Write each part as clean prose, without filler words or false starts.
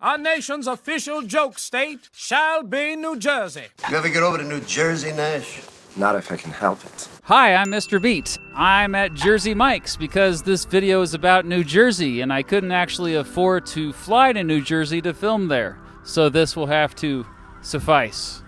Our nation's official joke state shall be New Jersey. You ever get over to New Jersey, Nash? Not if I can help it. Hi, I'm Mr. Beat. I'm at Jersey Mike's because this video is about New Jersey and I couldn't actually afford to fly to New Jersey to film there. So this will have to suffice.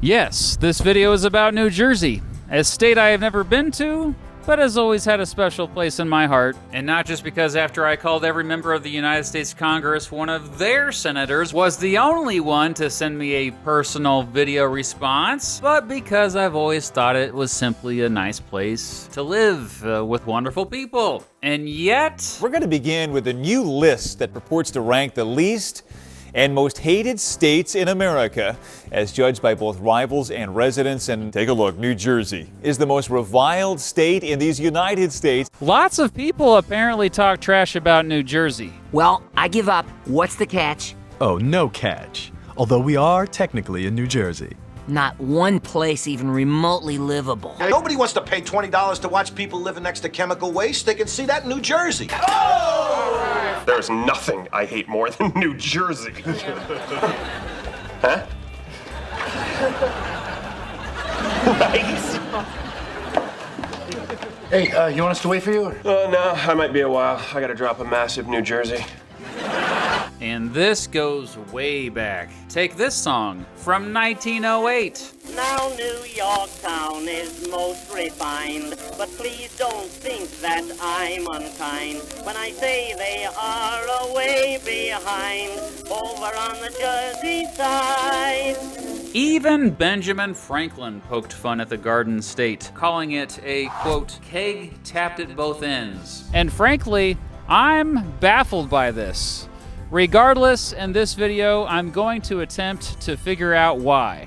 Yes, this video is about New Jersey, a state I have never been to, but has always had a special place in my heart. And not just because after I called every member of the United States Congress, one of their senators was the only one to send me a personal video response, but because I've always thought it was simply a nice place to live with wonderful people. And yet... We're going to begin with a new list that purports to rank the least and most hated states in America, as judged by both rivals and residents. And take a look, New Jersey is the most reviled state in these United States. Lots of people apparently talk trash about New Jersey. Well, I give up. What's the catch? Oh, no catch. Although we are technically in New Jersey. Not one place even remotely livable. Nobody wants to pay $20 to watch people living next to chemical waste. They can see that in New Jersey. There's nothing I hate more than New Jersey. Huh? Nice. Hey, you want us to wait for you? No, I might be a while. I gotta drop a massive New Jersey. And this goes way back. Take this song from 1908. Now New York town is most refined, but please don't think that I'm unkind when I say they are a way behind over on the Jersey side. Even Benjamin Franklin poked fun at the Garden State, calling it a, quote, keg tapped at both ends. And frankly, I'm baffled by this. Regardless, in this video, I'm going to attempt to figure out why.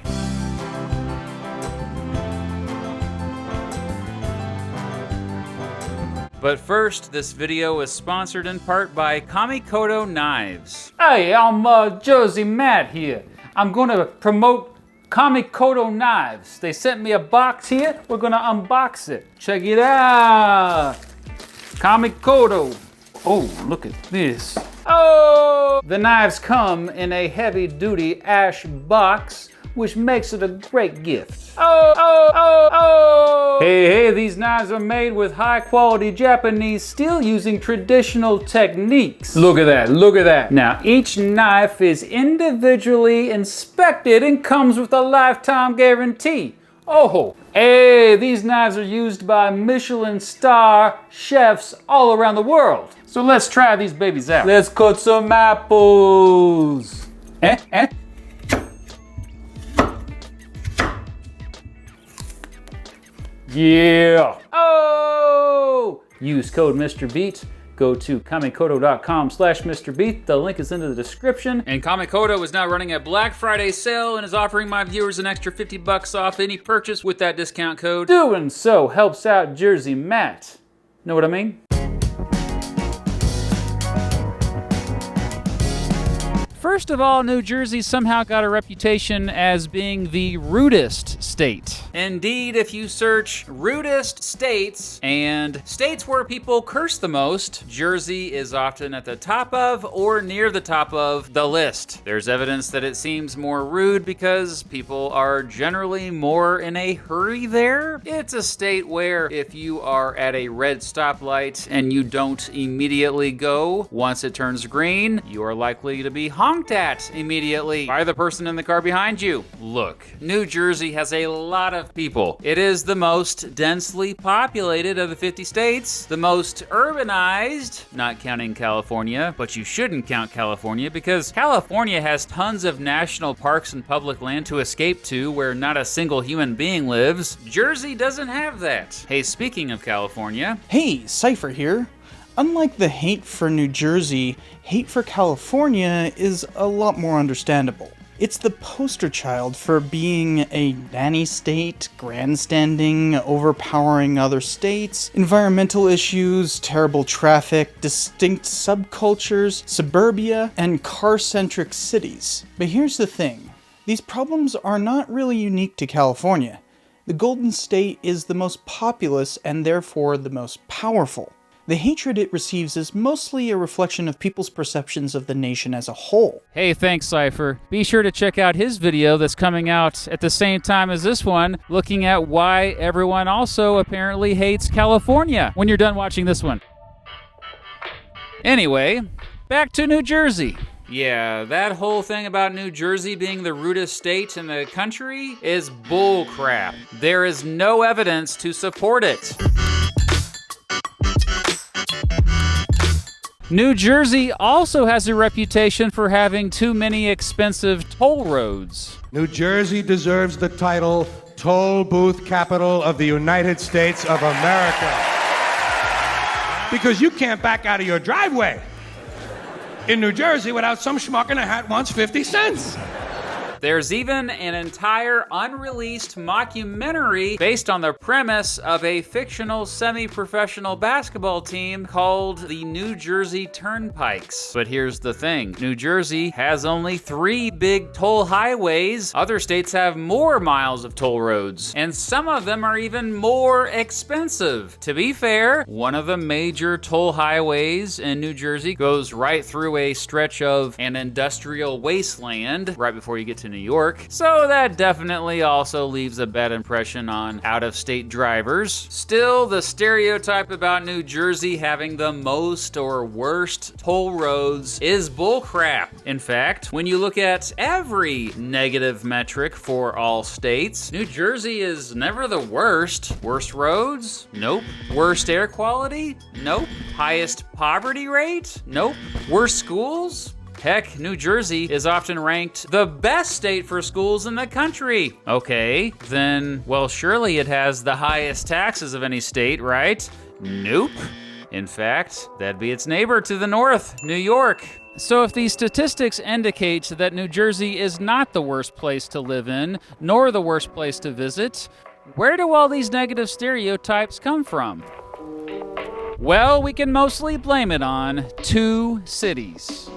But first, this video is sponsored in part by Kamikoto Knives. Hey, I'm Jersey Matt here. I'm gonna promote Kamikoto Knives. They sent me a box here. We're gonna unbox it. Check it out. Kamikoto. Oh, look at this. Oh! The knives come in a heavy-duty ash box, which makes it a great gift. Oh! Hey, these knives are made with high-quality Japanese steel using traditional techniques. Look at that. Now, each knife is individually inspected and comes with a lifetime guarantee. Oh, hey, these knives are used by Michelin star chefs all around the world. So let's try these babies out. Let's cut some apples. Yeah. Oh! Use code Mr. Beat. Go to kamikoto.com/MrBeat. The link is in the description. And Kamikoto is now running a Black Friday sale and is offering my viewers an extra $50 off any purchase with that discount code. Doing so helps out Jersey Matt. Know what I mean? First of all, New Jersey somehow got a reputation as being the rudest state. Indeed, if you search rudest states and states where people curse the most, Jersey is often at the top of or near the top of the list. There's evidence that it seems more rude because people are generally more in a hurry there. It's a state where if you are at a red stoplight and you don't immediately go once it turns green, you are likely to be honked at immediately by the person in the car behind you. Look, New Jersey has a lot of people. It is the most densely populated of the 50 states, the most urbanized, not counting California, but you shouldn't count California because California has tons of national parks and public land to escape to where not a single human being lives. Jersey doesn't have that. Hey, speaking of California. Hey, Cypher here. Unlike the hate for New Jersey, hate for California is a lot more understandable. It's the poster child for being a nanny state, grandstanding, overpowering other states, environmental issues, terrible traffic, distinct subcultures, suburbia, and car-centric cities. But here's the thing. These problems are not really unique to California. The Golden State is the most populous and therefore the most powerful. The hatred it receives is mostly a reflection of people's perceptions of the nation as a whole. Hey, thanks, Cypher. Be sure to check out his video that's coming out at the same time as this one, looking at why everyone also apparently hates California, when you're done watching this one. Anyway, back to New Jersey. Yeah, that whole thing about New Jersey being the rudest state in the country is bull crap. There is no evidence to support it. New Jersey also has a reputation for having too many expensive toll roads. New Jersey deserves the title Toll Booth Capital of the United States of America. Because you can't back out of your driveway in New Jersey without some schmuck in a hat wants 50 cents. There's even an entire unreleased mockumentary based on the premise of a fictional semi-professional basketball team called the New Jersey Turnpikes. But here's the thing, New Jersey has only 3 big toll highways. Other states have more miles of toll roads, and some of them are even more expensive. To be fair, one of the major toll highways in New Jersey goes right through a stretch of an industrial wasteland right before you get to New York, so that definitely also leaves a bad impression on out-of-state drivers. Still, the stereotype about New Jersey having the most or worst toll roads is bullcrap. In fact, when you look at every negative metric for all states, New Jersey is never the worst. Worst roads? Nope. Worst air quality? Nope. Highest poverty rate? Nope. Worst schools? Heck, New Jersey is often ranked the best state for schools in the country. Okay, then, well, surely it has the highest taxes of any state, right? Nope. In fact, that'd be its neighbor to the north, New York. So if these statistics indicate that New Jersey is not the worst place to live in, nor the worst place to visit, where do all these negative stereotypes come from? Well, we can mostly blame it on 2 cities.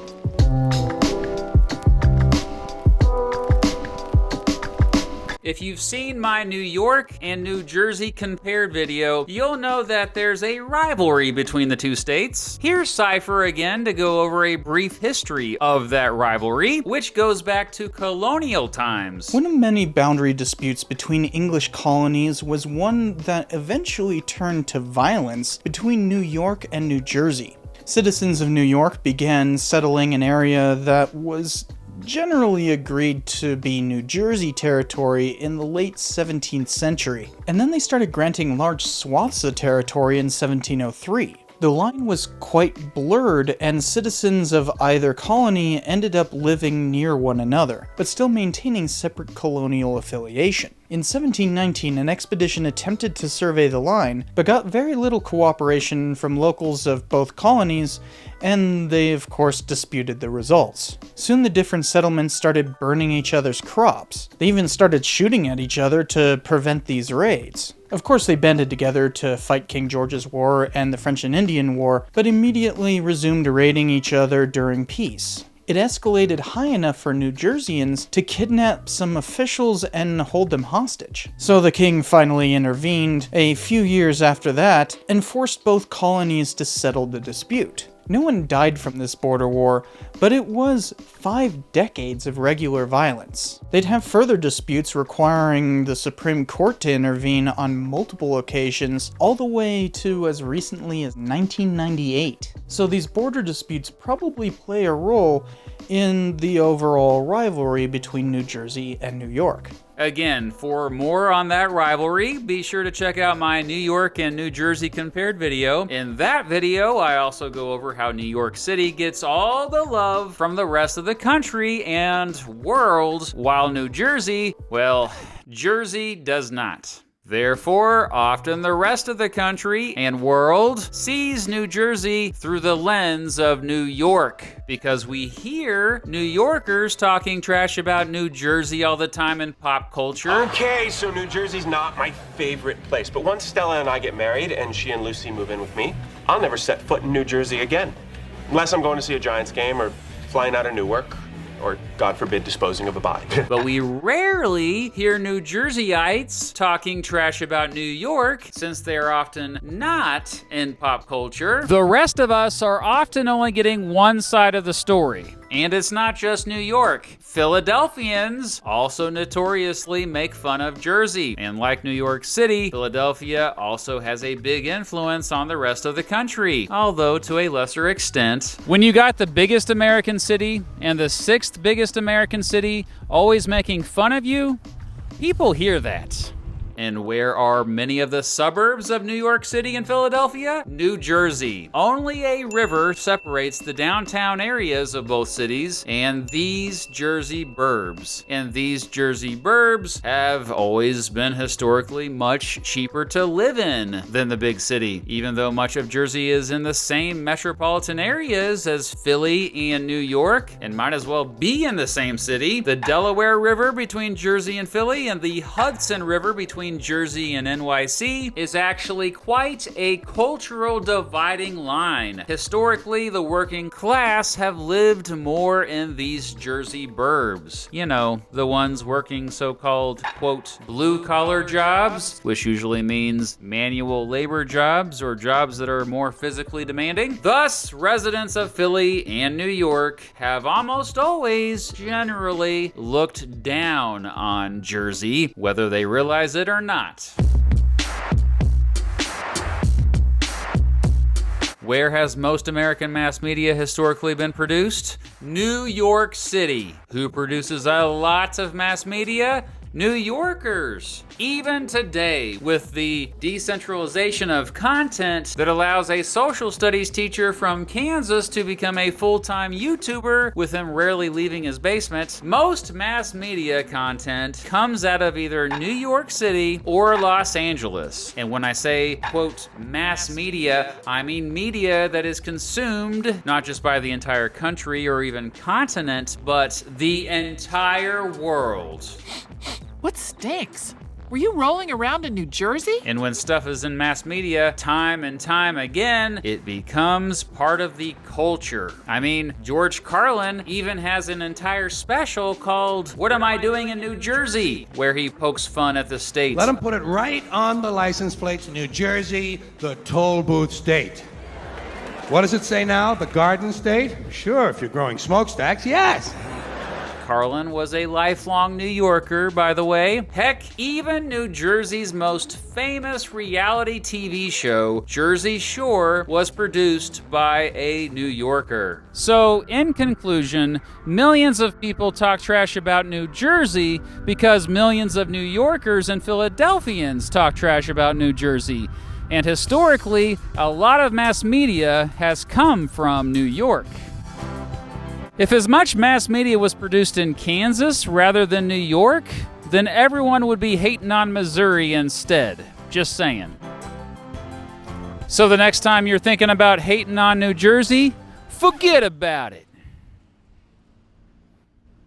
If you've seen my New York and New Jersey compared video, you'll know that there's a rivalry between the 2 states. Here's Cypher again to go over a brief history of that rivalry, which goes back to colonial times. One of many boundary disputes between English colonies was one that eventually turned to violence between New York and New Jersey. Citizens of New York began settling an area that was generally agreed to be New Jersey territory in the late 17th century, and then they started granting large swaths of territory in 1703. The line was quite blurred, and citizens of either colony ended up living near one another, but still maintaining separate colonial affiliation. In 1719, an expedition attempted to survey the line, but got very little cooperation from locals of both colonies, and they of course disputed the results. Soon the different settlements started burning each other's crops. They even started shooting at each other to prevent these raids. Of course they banded together to fight King George's War and the French and Indian War, but immediately resumed raiding each other during peace. It escalated high enough for New Jerseyans to kidnap some officials and hold them hostage. So the king finally intervened a few years after that and forced both colonies to settle the dispute. No one died from this border war, but it was 5 decades of regular violence. They'd have further disputes requiring the Supreme Court to intervene on multiple occasions, all the way to as recently as 1998. So these border disputes probably play a role in the overall rivalry between New Jersey and New York. Again, for more on that rivalry, be sure to check out my New York and New Jersey compared video. In that video, I also go over how New York City gets all the love from the rest of the country and world, while New Jersey, well, Jersey does not. Therefore, often the rest of the country and world sees New Jersey through the lens of New York, because we hear New Yorkers talking trash about New Jersey all the time in pop culture. Okay, so New Jersey's not my favorite place, but once Stella and I get married and she and Lucy move in with me, I'll never set foot in New Jersey again. Unless I'm going to see a Giants game or flying out of Newark. or God forbid, disposing of a body. But we rarely hear New Jerseyites talking trash about New York, since they are often not in pop culture. The rest of us are often only getting one side of the story. And it's not just New York. Philadelphians also notoriously make fun of Jersey. And like New York City, Philadelphia also has a big influence on the rest of the country, although to a lesser extent. When you got the biggest American city and the sixth biggest American city always making fun of you, people hear that. And where are many of the suburbs of New York City and Philadelphia? New Jersey. Only a river separates the downtown areas of both cities and these Jersey burbs. And these Jersey burbs have always been historically much cheaper to live in than the big city. Even though much of Jersey is in the same metropolitan areas as Philly and New York, and might as well be in the same city, the Delaware River between Jersey and Philly and the Hudson River between Jersey and NYC is actually quite a cultural dividing line. Historically, the working class have lived more in these Jersey burbs. You know, the ones working so-called, quote, blue-collar jobs, which usually means manual labor jobs or jobs that are more physically demanding. Thus, residents of Philly and New York have almost always generally looked down on Jersey, whether they realize it or not. Where has most American mass media historically been produced? New York City. Who produces a lot of mass media? New Yorkers. Even today, with the decentralization of content that allows a social studies teacher from Kansas to become a full-time YouTuber with him rarely leaving his basement, most mass media content comes out of either New York City or Los Angeles. And when I say, quote, mass media, I mean media that is consumed not just by the entire country or even continent, but the entire world. What stinks? Were you rolling around in New Jersey? And when stuff is in mass media, time and time again, it becomes part of the culture. I mean, George Carlin even has an entire special called What Am I Doing in New Jersey?, where he pokes fun at the state. Let him put it right on the license plates. New Jersey, the toll booth state. What does it say now? The Garden State? Sure, if you're growing smokestacks, yes. Carlin was a lifelong New Yorker, by the way. Heck, even New Jersey's most famous reality TV show, Jersey Shore, was produced by a New Yorker. So, in conclusion, millions of people talk trash about New Jersey because millions of New Yorkers and Philadelphians talk trash about New Jersey. And historically, a lot of mass media has come from New York. If as much mass media was produced in Kansas rather than New York, then everyone would be hating on Missouri instead. Just saying. So the next time you're thinking about hating on New Jersey, forget about it.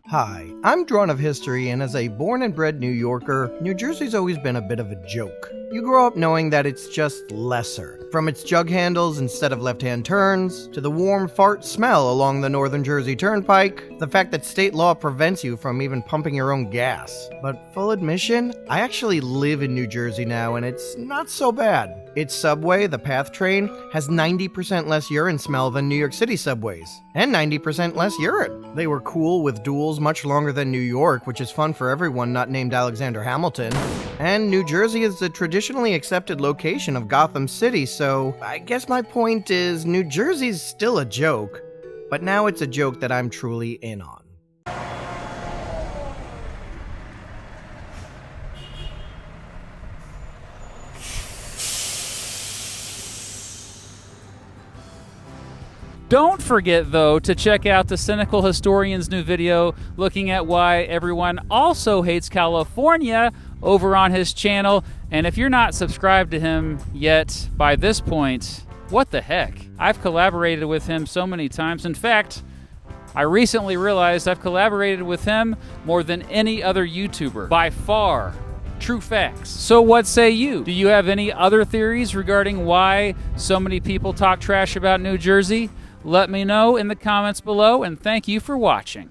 Hi, I'm Drawn of History, and as a born and bred New Yorker, New Jersey's always been a bit of a joke. You grow up knowing that it's just lesser. From its jug handles instead of left-hand turns, to the warm fart smell along the Northern Jersey Turnpike, the fact that state law prevents you from even pumping your own gas. But full admission, I actually live in New Jersey now, and it's not so bad. Its subway, the PATH train, has 90% less urine smell than New York City subways, and 90% less urine. They were cool with duels much longer than New York, which is fun for everyone not named Alexander Hamilton. And New Jersey is the traditionally accepted location of Gotham City, so I guess my point is New Jersey's still a joke, but now it's a joke that I'm truly in on. Don't forget, though, to check out the Cynical Historian's new video looking at why everyone also hates California over on his channel. And if you're not subscribed to him yet by this point, what the heck? I've collaborated with him so many times. In fact, I recently realized I've collaborated with him more than any other YouTuber, by far. True facts. So what say you? Do you have any other theories regarding why so many people talk trash about New Jersey? Let me know in the comments below, and thank you for watching.